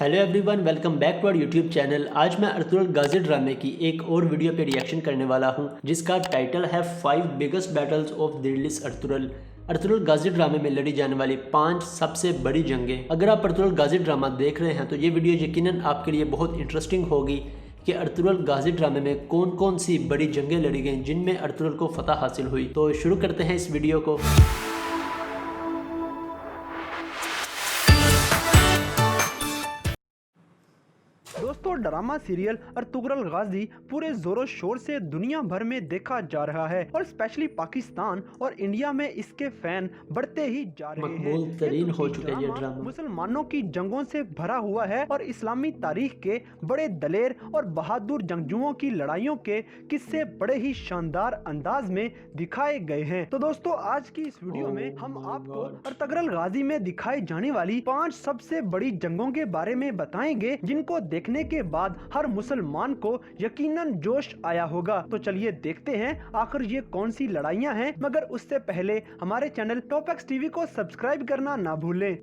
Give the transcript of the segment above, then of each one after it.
Hello everyone, welcome back to our YouTube channel. आज मैं Ertugrul Ghazi ड्रामे की एक और वीडियो पे रिएक्शन करने वाला हूं, जिसका टाइटल है 5 biggest battles of Dirilis Ertugrul. Ertugrul Ghazi ड्रामे में लड़ी जाने वाली 5 सबसे बड़ी जंगें। अगर आप अर्तुगरुल गाजी ड्रामा देख रहे हैं तो ये वीडियो यकीनन आपके लिए बहुत इंटरेस्टिंग होगी कि अर्तुगरुल गाजी ड्रामे में कौन कौन सी बड़ी जंगें लड़ी गई जिनमें अर्तुगरुल को फतह हासिल हुई। तो शुरू करते हैं इस वीडियो को। दोस्तों, ड्रामा सीरियल अर्तुगरुल गाजी पूरे जोरों शोर से दुनिया भर में देखा जा रहा है और स्पेशली पाकिस्तान और इंडिया में इसके फैन बढ़ते ही जा रहे हैं। मकबूल तरीन हो चुका है ये ड्रामा। मुसलमानों की जंगों से भरा हुआ है और इस्लामी तारीख के बड़े दलेर और बहादुर जंगजुओं की लड़ाइयों के किस्से बड़े ही शानदार अंदाज में दिखाए गए हैं। तो दोस्तों, आज की इस वीडियो में हम आपको अर्तुगरुल गाजी में दिखाई जाने वाली 5 सबसे बड़ी जंगों के बारे में बताएंगे, जिनको देखने के बाद हर मुसलमान को यकीनन जोश आया होगा। तो चलिए देखते हैं आखिर ये कौन सी लड़ाइयां हैं, मगर उससे पहले हमारे चैनल टॉप एक्स टीवी को सब्सक्राइब करना ना भूलें।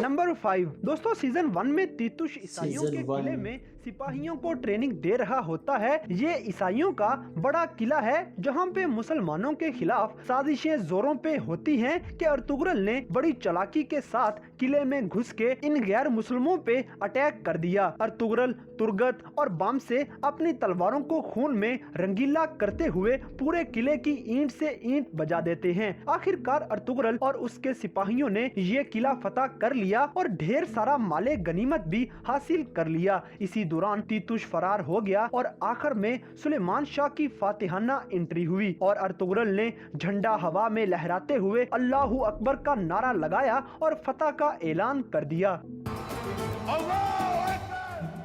नंबर 5 दोस्तों, सीजन 1 में तीतुश ईसाइयों के किले में सिपाहियों को ट्रेनिंग दे रहा होता है। ये ईसाइयों का बड़ा किला है जहां पे मुसलमानों के खिलाफ साजिशें जोरों पे होती हैं कि अर्तुगरुल ने बड़ी चालाकी के साथ किले में घुस के इन गैर मुसलमों पे अटैक कर दिया। अर्तुगरुल तुर्गत और बाम से अपनी तलवारों को खून में रंगीला करते हुए पूरे किले की ईंट से ईंट बजा देते हैं। आखिरकार अर्तुगरुल और उसके सिपाहियों ने ये किला फतह कर लिया और ढेर सारा माले गनीमत भी हासिल कर लिया। इसी दौरान तीतुश फरार हो गया और आखिर में सुलेमान शाह की फातिहाना एंट्री हुई और अर्तुगरुल ने झंडा हवा में लहराते हुए अल्लाहू अकबर का नारा लगाया और फतह का ऐलान कर दिया।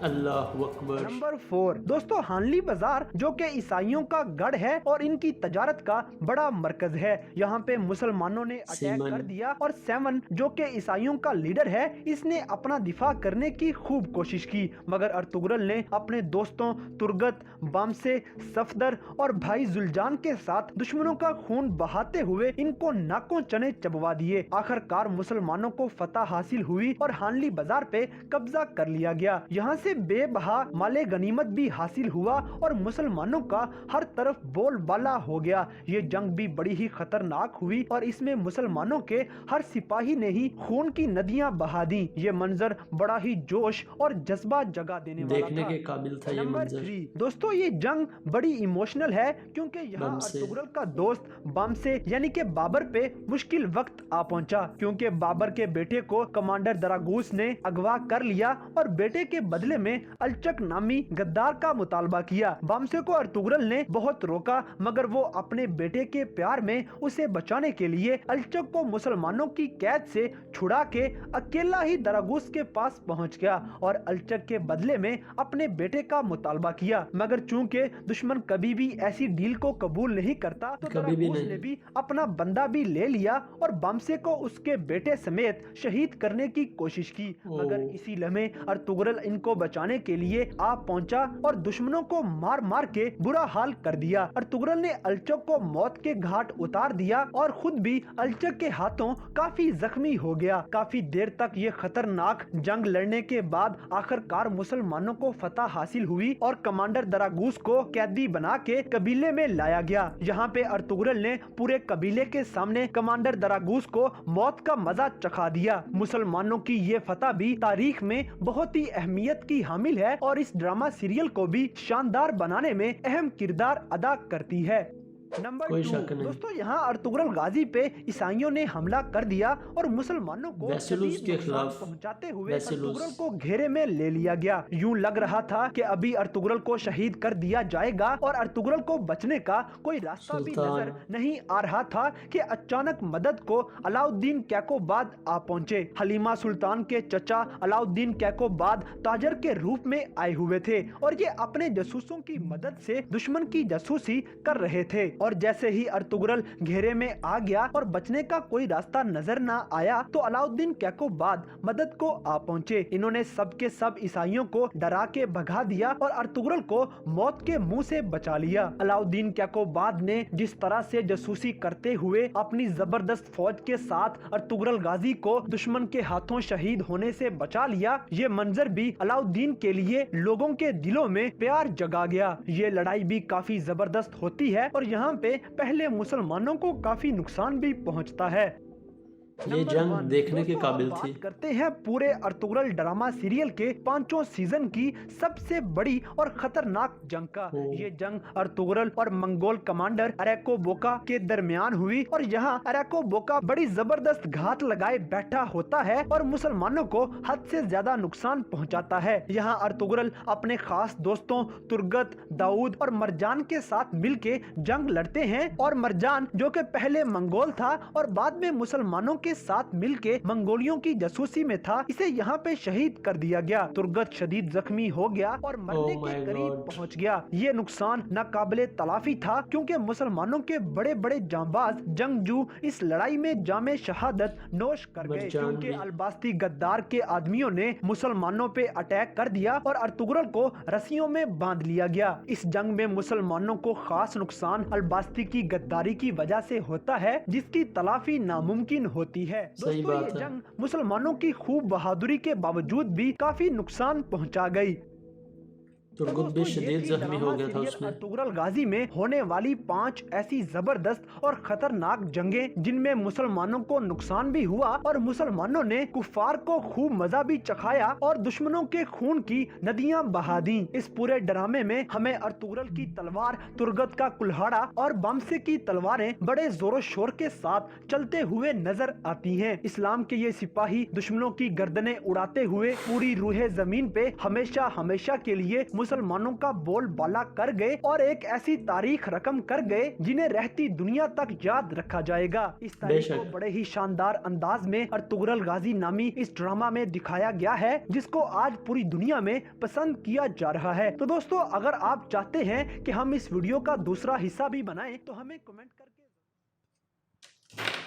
अल्लाहु अकबर। नंबर 4 दोस्तों, हानली बाजार जो कि ईसाइयों का गढ़ है और इनकी तजारत का बड़ा मरकज है। यहाँ पे मुसलमानों ने अटैक कर दिया और सेवन जो कि ईसाइयों का लीडर है, इसने अपना दिफा करने की खूब कोशिश की, मगर अर्तुगरुल ने अपने दोस्तों तुर्गत, बामसे, सफदर और भाई जुलजान के साथ दुश्मनों का खून बहाते हुए इनको नाकों चने चबवा दिए। आखिरकार मुसलमानों को फतह हासिल हुई और हानली बाजार पे कब्जा कर लिया गया। यहाँ से बेबहा माले गनीमत भी हासिल हुआ और मुसलमानों का हर तरफ बोलबाला हो गया। ये जंग भी बड़ी ही खतरनाक हुई और इसमें मुसलमानों के हर सिपाही ने ही खून की नदियां बहा दी। ये मंजर बड़ा ही जोश और जज्बा जगा देने वाला देखने के काबिल था ये मंजर। 3 दोस्तों, ये जंग बड़ी इमोशनल है क्योंकि यहाँ अर्तुगरुल का दोस्त बामसे यानी कि बाबर पे मुश्किल वक्त आ पहुंचा, क्योंकि बाबर के बेटे को कमांडर दरागूस ने अगवा कर लिया और बेटे के बदले में अलचक नामी गद्दार का मुतालबा किया। बामसे को अर्तुगरुल ने बहुत रोका, मगर वो अपने बेटे के प्यार में उसे बचाने के लिए अलचक को मुसलमानों की कैद से छुड़ा के अकेला ही दरागूस के पास पहुंच गया और अलचक के बदले में अपने बेटे का मुतालबा किया। मगर चूंकि दुश्मन कभी भी ऐसी डील को कबूल नहीं करता, तो दरागूस ने भी अपना बंदा भी ले लिया और बामसे को उसके बेटे समेत शहीद करने की कोशिश की। मगर इसी लम्हे अर्तुगरुल इनको बचाने के लिए आ पहुंचा और दुश्मनों को मार मार के बुरा हाल कर दिया। अर्तुगरुल ने अलचक को मौत के घाट उतार दिया और खुद भी अलचक के हाथों काफी जख्मी हो गया। काफी देर तक ये खतरनाक जंग लड़ने के बाद आखिरकार मुसलमानों को फतह हासिल हुई और कमांडर दरागूस को कैदी बना के कबीले में लाया गया। यहाँ पे अर्तुगरुल ने पूरे कबीले के सामने कमांडर दरागूस को मौत का मजा चखा दिया। मुसलमानों की ये फतह भी तारीख में बहुत ही अहमियत की हामिल है और इस ड्रामा सीरियल को भी शानदार बनाने में अहम किरदार अदा करती है। नंबर 2 दोस्तों, यहाँ अर्तुगरुल गाजी पे ईसाइयों ने हमला कर दिया और मुसलमानों को के खिलाफ पहुंचाते हुए अर्तुगरुल को घेरे में ले लिया गया। यूं लग रहा था कि अभी अर्तुगरुल को शहीद कर दिया जाएगा और अर्तुगरुल को बचने का कोई रास्ता भी नजर नहीं आ रहा था कि अचानक मदद को अलाउद्दीन कैकोबाद आ पहुंचे। हलीमा सुल्तान के चचा अलाउद्दीन कैकोबाद ताजर के रूप में आए हुए थे और ये अपने जासूसों की मदद से दुश्मन की जासूसी कर रहे थे। और जैसे ही अर्तुगरुल घेरे में आ गया और बचने का कोई रास्ता नजर न आया तो अलाउद्दीन कैकोबाद मदद को आ पहुंचे। इन्होंने सबके सब ईसाइयों को डरा के भगा दिया और अर्तुगरुल को मौत के मुंह से बचा लिया। अलाउद्दीन कैकोबाद ने जिस तरह से जासूसी करते हुए अपनी जबरदस्त फौज के साथ अर्तुगरुल गाजी को दुश्मन के हाथों शहीद होने से बचा लिया, ये मंजर भी अलाउद्दीन के लिए लोगों के दिलों में प्यार जगा गया। ये लड़ाई भी काफी जबरदस्त होती है और यहाँ पे पहले मुसलमानों को काफी नुकसान भी पहुँचता है। ये जंग देखने के काबिल थी। करते हैं पूरे अर्तुगरुल ड्रामा सीरियल के 5 सीजन की सबसे बड़ी और खतरनाक जंग का। ये जंग अर्तुगरुल और मंगोल कमांडर अरेको बोका के दरमियान हुई और यहाँ अरेको बोका बड़ी जबरदस्त घात लगाए बैठा होता है और मुसलमानों को हद से ज्यादा नुकसान पहुँचाता है। यहाँ अर्तुगरुल अपने खास दोस्तों तुर्गत, दाऊद और मरजान के साथ मिलके जंग लड़ते हैं और मरजान जो कि पहले मंगोल था और बाद में मुसलमानों के साथ मिलके मंगोलियों की जासूसी में था, इसे यहाँ पे शहीद कर दिया गया। तुर्गत शदीद जख्मी हो गया और मरने के करीब पहुँच गया। ये नुकसान नाकाबिले तलाफी था क्योंकि मुसलमानों के बड़े बड़े जांबाज जंगजू इस लड़ाई में जामे शहादत नोश कर गए क्योंकि अलबास्ती गद्दार के आदमियों ने मुसलमानों पे अटैक कर दिया और अर्तुगरुल को रस्सियों में बांध लिया गया। इस जंग में मुसलमानों को खास नुकसान अलबास्ती की गद्दारी की वजह से होता है जिसकी तलाफी नामुमकिन होती है। दोस्तों ये जंग मुसलमानों की खूब बहादुरी के बावजूद भी काफी नुकसान पहुंचा गई। तुर्गत भी शदीद जख्मी हो गया था उसमें। अर्तुगरुल गाजी में होने वाली 5 ऐसी जबरदस्त और खतरनाक जंगें जिनमें मुसलमानों को नुकसान भी हुआ और मुसलमानों ने कुफार को खूब मजा भी चखाया और दुश्मनों के खून की नदियां बहा दी। इस पूरे ड्रामे में हमें अर्तुगरुल की तलवार, तुर्गत का कुल्हाड़ा और बमसे की तलवारें बड़े जोरों शोर के साथ चलते हुए नजर आती हैं। इस्लाम के ये सिपाही दुश्मनों की गर्दनें उड़ाते हुए पूरी रूहे जमीन पे हमेशा हमेशा के लिए मुसलमानों का बोलबाला कर गए और एक ऐसी तारीख रकम कर गए जिन्हें रहती दुनिया तक याद रखा जाएगा। इस तारीख को बड़े ही शानदार अंदाज में अर्तुगरुल गाजी नामी इस ड्रामा में दिखाया गया है जिसको आज पूरी दुनिया में पसंद किया जा रहा है। तो दोस्तों अगर आप चाहते हैं कि हम इस वीडियो का दूसरा हिस्सा भी बनाएं तो हमें कमेंट करके।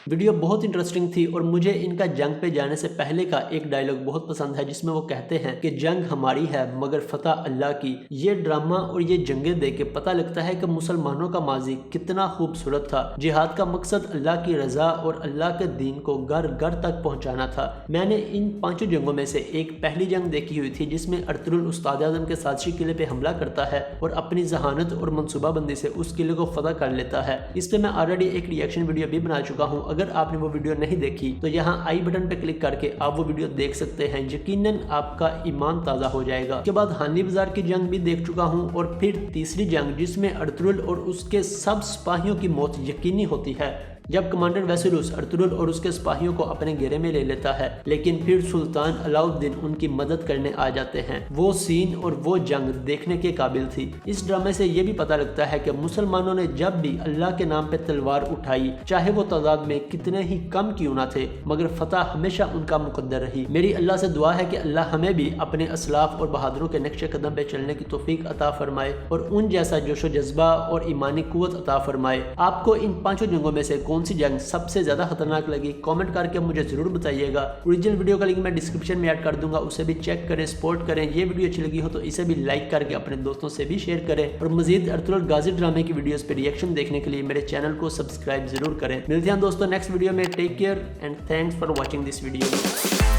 वीडियो बहुत इंटरेस्टिंग थी और मुझे इनका जंग पे जाने से पहले का एक डायलॉग बहुत पसंद है जिसमें वो कहते हैं कि जंग हमारी है मगर फतह अल्लाह की। ये ड्रामा और ये जंगें देख के पता लगता है कि मुसलमानों का माजी कितना खूबसूरत था। जिहाद का मकसद अल्लाह की रजा और अल्लाह के दीन को घर घर तक पहुँचाना था। मैंने इन 5 जंगों में से एक पहली जंग देखी हुई थी जिसमें अर्तुगरुल उस्ताद आज़म के साजिशी किले पे हमला करता है और अपनी जहानत और मनसूबाबंदी से उस किले को फतह कर लेता है। इस पर मैं ऑलरेडी एक रिएक्शन वीडियो भी बना चुका हूँ। अगर आपने वो वीडियो नहीं देखी तो यहाँ आई बटन पे क्लिक करके आप वो वीडियो देख सकते हैं। यकीनन आपका ईमान ताज़ा हो जाएगा। उसके बाद हानी बाजार की जंग भी देख चुका हूँ और फिर तीसरी जंग जिसमें अर्तुगरुल और उसके सब सिपाहियों की मौत यकीनी होती है जब कमांडर वेसिलुस अर्तुगरुल और उसके सिपाहियों को अपने घेरे में ले लेता है, लेकिन फिर सुल्तान अलाउद्दीन उनकी मदद करने आ जाते हैं। वो सीन और वो जंग देखने के काबिल थी। इस ड्रामे से ये भी पता लगता है कि मुसलमानों ने जब भी अल्लाह के नाम पे तलवार उठाई, चाहे वो तादाद में कितने ही कम क्यों ना थे, मगर फतह हमेशा उनका मुकद्दर रही। मेरी अल्लाह से दुआ है कि अल्लाह हमें भी अपने असलाफ और बहादुरों के नक्शे कदम पे चलने की तौफीक अता फरमाए और उन जैसा जोशो जज्बा और ईमानी कुव्वत अता फरमाए। आपको इन 5 जंगों में से कौन सी जंग सबसे ज्यादा खतरनाक लगी कमेंट करके मुझे जरूर बताइएगा। ओरिजिनल वीडियो का लिंक मैं डिस्क्रिप्शन में ऐड कर दूंगा, उसे भी चेक करें, सपोर्ट करें। ये वीडियो अच्छी लगी हो तो इसे भी लाइक करके अपने दोस्तों से भी शेयर करें और मजीद अर्तुगरुल गाजी ड्रामे की वीडियोस पे रिएक्शन देखने के लिए मेरे चैनल को सब्सक्राइब जरूर करें। मिलते हैं दोस्तों नेक्स्ट वीडियो में। Take care and thanks for watching this video.